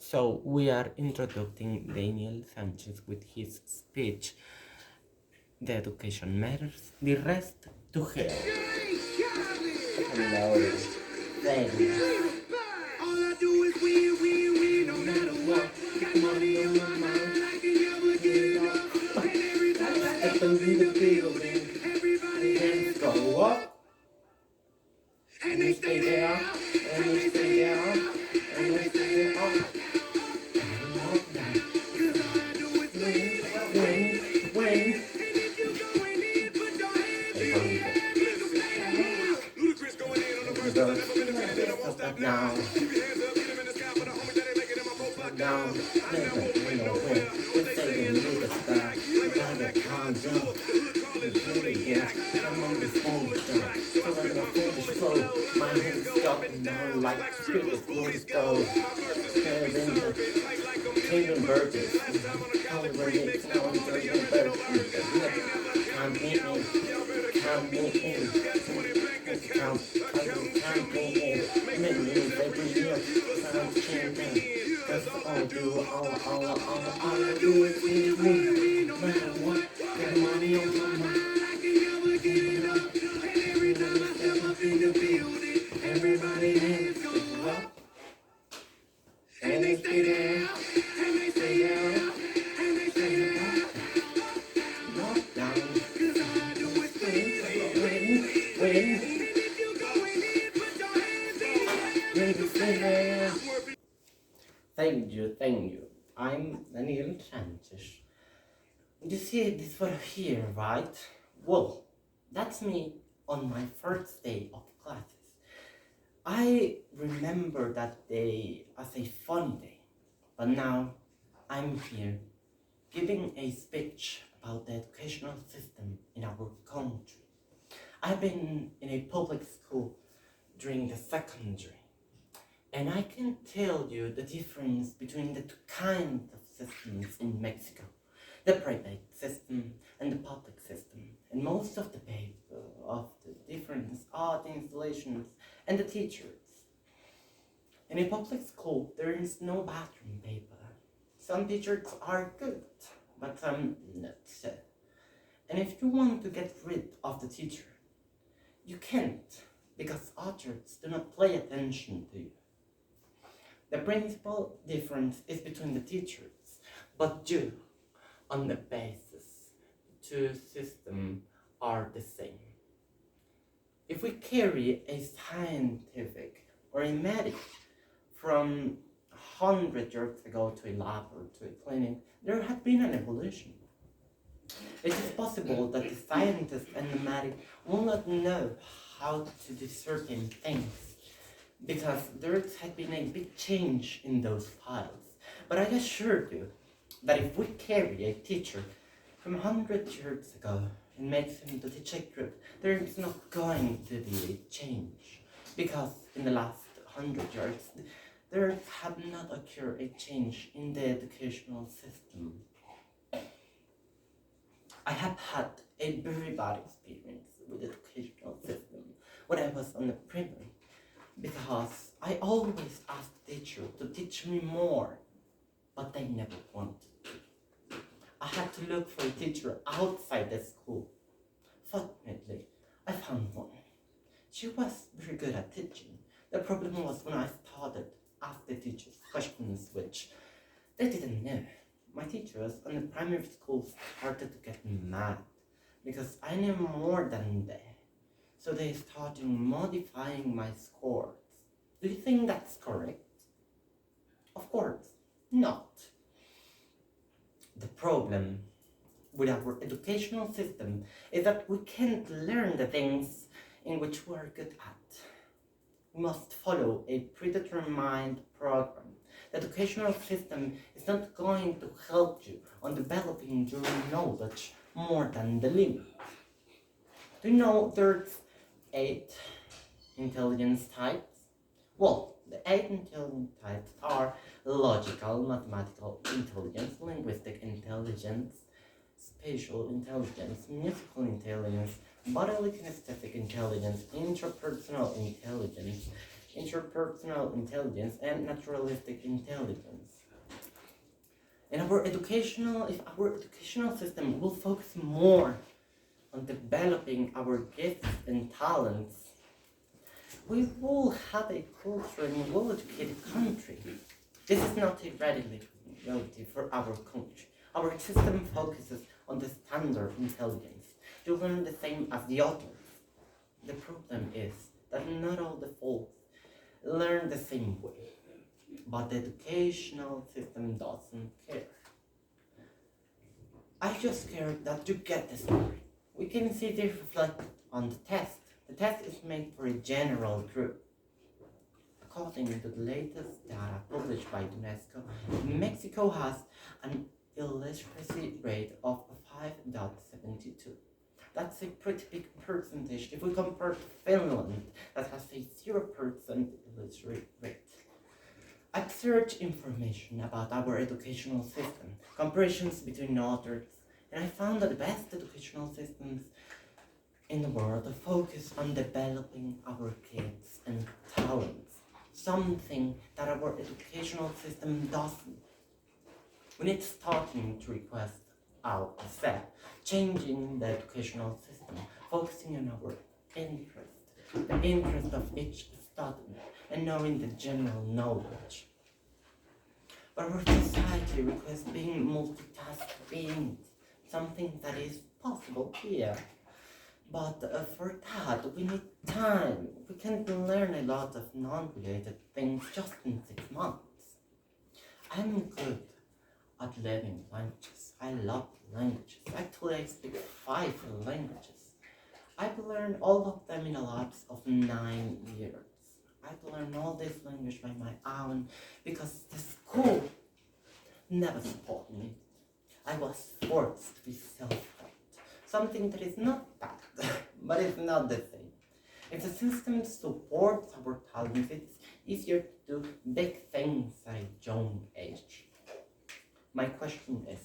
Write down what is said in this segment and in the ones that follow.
So we are introducing Daniel Sanchez with his speech, "The education matters, the rest to hell." Hello. Thanks. All I do is win, win, win, no matter what. Got money on my mind, I can never get enough. And every time I step into the building, everybody hands go up. And they stay there, and they stay there, and they stay there. Now, down, my hands stopping down like spirits would go. Kingdom burgers, celebrating now I'm drinking burgers. Count me in, count me in, count me in. Millions every year, sound chanting. That's all I do, all I do is win, no matter what. Got money on my mind, I can never get enough. And every time I step up in the building, everybody hands go up. And they stay there, and they stay there, and they stay there. Knock down, 'cause all I do is win. And if you going in, put your hands in. And they stay there. Thank you. I'm Daniel Sánchez. You see this photo here, right? Well, that's me on my first day of classes. I remember that day as a funny day, but now I'm here giving a speech about the educational system in our country. I've been in a public school during the secondary, and I can tell you the difference between the two kinds of systems in Mexico, the private system and the public system. And most of the paper of the difference are the installations and the teachers. In a public school, there is no bathroom paper. Some teachers are good, but some not so. And if you want to get rid of the teacher, you can't, because others do not pay attention to you. The principal difference is between the teachers, but due on the basis, two systems are the same. If we carry a scientific or a medic from 100 years ago to a lab or to a clinic, there had been an evolution. It is possible that the scientist and the medic will not know how to do certain things, because there had been a big change in those files. But I assure you that if we carry a teacher from 100 years ago and make him to teach a group, there is not going to be a change, because in the last 100 years there had not occurred a change in the educational system. I have had a very bad experience with the educational system when I was on the primary, because I always asked the teacher to teach me more, but they never wanted to. I had to look for a teacher outside the school. Fortunately, I found one. She was very good at teaching. The problem was when I started ask the teachers questions which they didn't know. My teachers on the primary school started to get mad because I knew more than they. So they started modifying my scores. Do you think that's correct? Of course, not. The problem with our educational system is that we can't learn the things in which we are good at. We must follow a predetermined program. The educational system is not going to help you on developing your knowledge more than the limit. Do you know there's 8 intelligence types? Well, the 8 intelligence types are logical, mathematical intelligence, linguistic intelligence, spatial intelligence, musical intelligence, bodily kinesthetic intelligence, interpersonal intelligence, interpersonal intelligence, and naturalistic intelligence. And if our educational system will focus more on developing our gifts and talents, we will have a culturally well-educated country. This is not a reality for our country. Our system focuses on the standard intelligence. You learn the same as the others. The problem is that not all the folks learn the same way, but the educational system doesn't care. I just care that you get the story. We can see this reflected on the test. The test is made for a general group. According to the latest data published by UNESCO, Mexico has an illiteracy rate of 5.72. That's a pretty big percentage if we compare to Finland, that has a 0% illiteracy rate. I've searched information about our educational system, comparisons between others, and I found that the best educational systems in the world focus on developing our gifts and talents, something that our educational system doesn't. When it's starting to request our step, changing the educational system, focusing on our interest, the interest of each student, and knowing the general knowledge. But our society requests being multitask beings, something that is possible here. But for that, we need time. We can't learn a lot of non-related things just in 6 months. I'm good at learning languages. I love languages. Actually, I speak 5 languages. I've learned all of them in a lapse of 9 years. I've learned all this language by my own because the school never supported me. I was forced to be self-taught, something that is not bad, but it's not the same. If the system supports our talents, it's easier to do big things at a young age. My question is,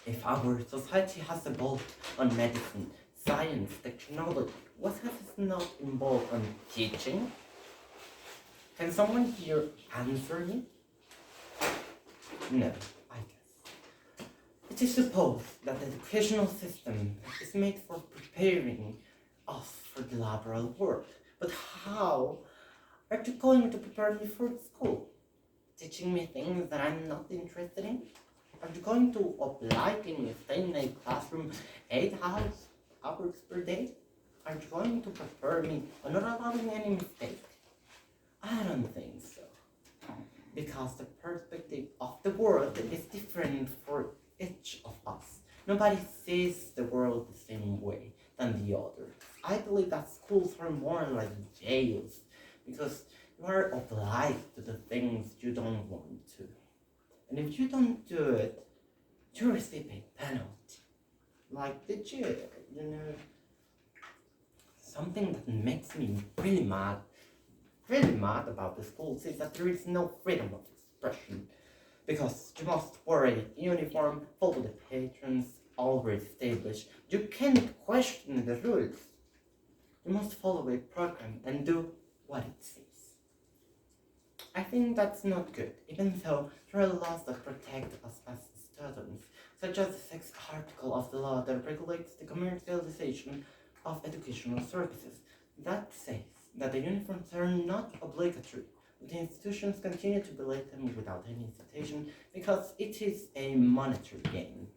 if our society has evolved on medicine, science, technology, what has it not involved on teaching? Can someone here answer me? No, I guess. It is supposed that the educational system is made for preparing us for the laboral world. But how are you going to prepare me for school? Teaching me things that I'm not interested in? Are you going to oblige me stay in a classroom 8 hours per day? Are you going to prepare me on not allowing any mistake? I don't think so. Because the perspective of the world is different for each of us. Nobody sees the world the same way than the other. I believe that schools are more like jails because you are obliged to the things you don't want to. And if you don't do it, you receive a penalty. Like the jail, Something that makes me really mad about the schools is that there is no freedom of expression. Because you must wear a uniform, follow the patrons already established. You can't question the rules. You must follow a program and do what it says. I think that's not good, even though there are laws that protect us as students, such as the 6th article of the law that regulates the commercialization of educational services. That says that the uniforms are not obligatory, but the institutions continue to violate them without any citation because it is a monetary gain.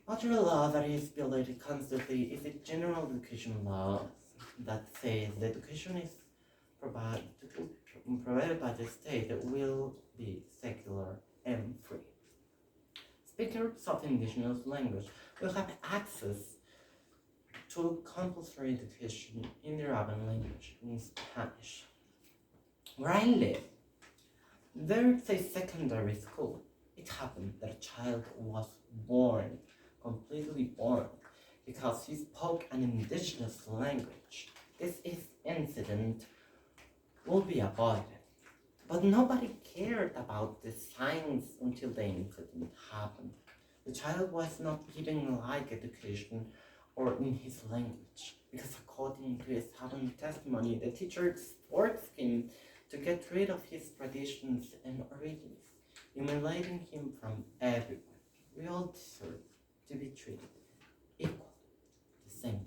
Other law that is violated constantly is the general education law that says the education is provided by the state that will be secular and free. Speakers of indigenous language will have access to compulsory education in their own language, in Spanish. Where I live, there's a secondary school. It happened that a child was completely born, because he spoke an indigenous language. This incident will be avoided. But nobody cared about the signs until the incident happened. The child was not given like education or in his language. because according to his own testimony, the teachers forced him to get rid of his traditions and origins, humiliating him from everyone. We all deserve to be treated equal, the same.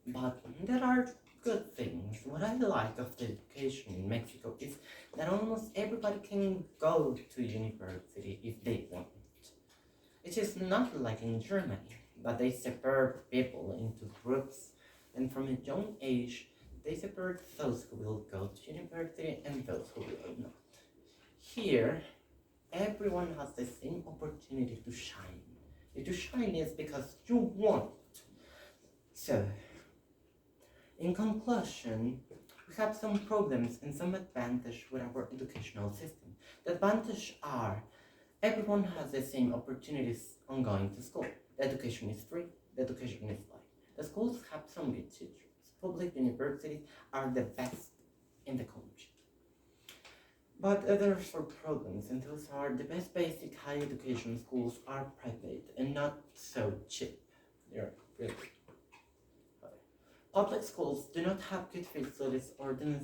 But there are good things. What I like of the education in Mexico is that almost everybody can go to university if they want. It is not like in Germany, but they separate people into groups, and from a young age, they separate those who will go to university and those who will not. Here, everyone has the same opportunity to shine. If you shine is because you want. So, in conclusion, we have some problems and some advantage with our educational system. The advantages are everyone has the same opportunities on going to school. The education is free, the education is light. The schools have some good teachers. Public universities are the best in the country. But there are some problems, and those are the best basic high education schools are private and not so cheap. They're really public schools do not have good facilities or the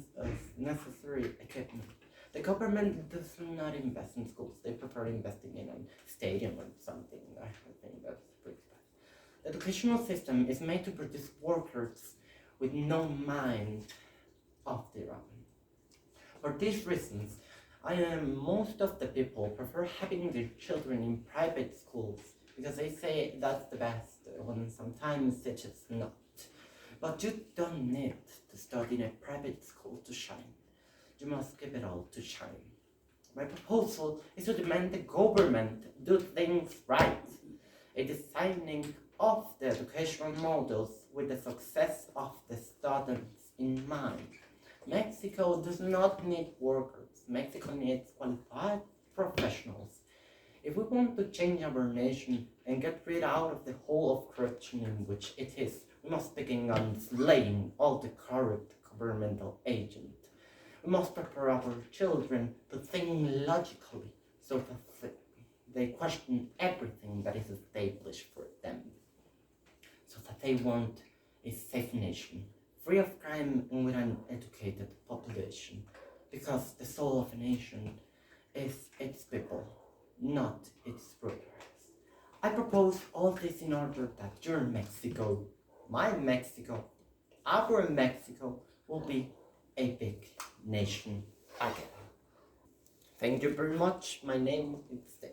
necessary equipment. The government does not invest in schools. They prefer investing in a stadium or something. I think that's pretty bad. The educational system is made to produce workers with no mind of their own. For these reasons, most of the people prefer having their children in private schools because they say that's the best, when sometimes it is not. But you don't need to study in a private school to shine. You must give it all to shine. My proposal is to demand the government do things right, a designing of the educational models with the success of the students in mind. Mexico does not need workers. Mexico needs qualified professionals. If we want to change our nation and get rid out of the hole of corruption in which it is, we must begin on slaying all the corrupt governmental agents. We must prepare our children to think logically so that they question everything that is established for them, so that they want a safe nation, free of crime and with an educated population, because the soul of a nation is its people, not its rulers. I propose all this in order that your Mexico, my Mexico, our Mexico will be a big nation again. Thank you very much. My name is there.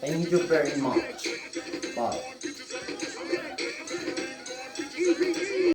Thank you very much. Bye.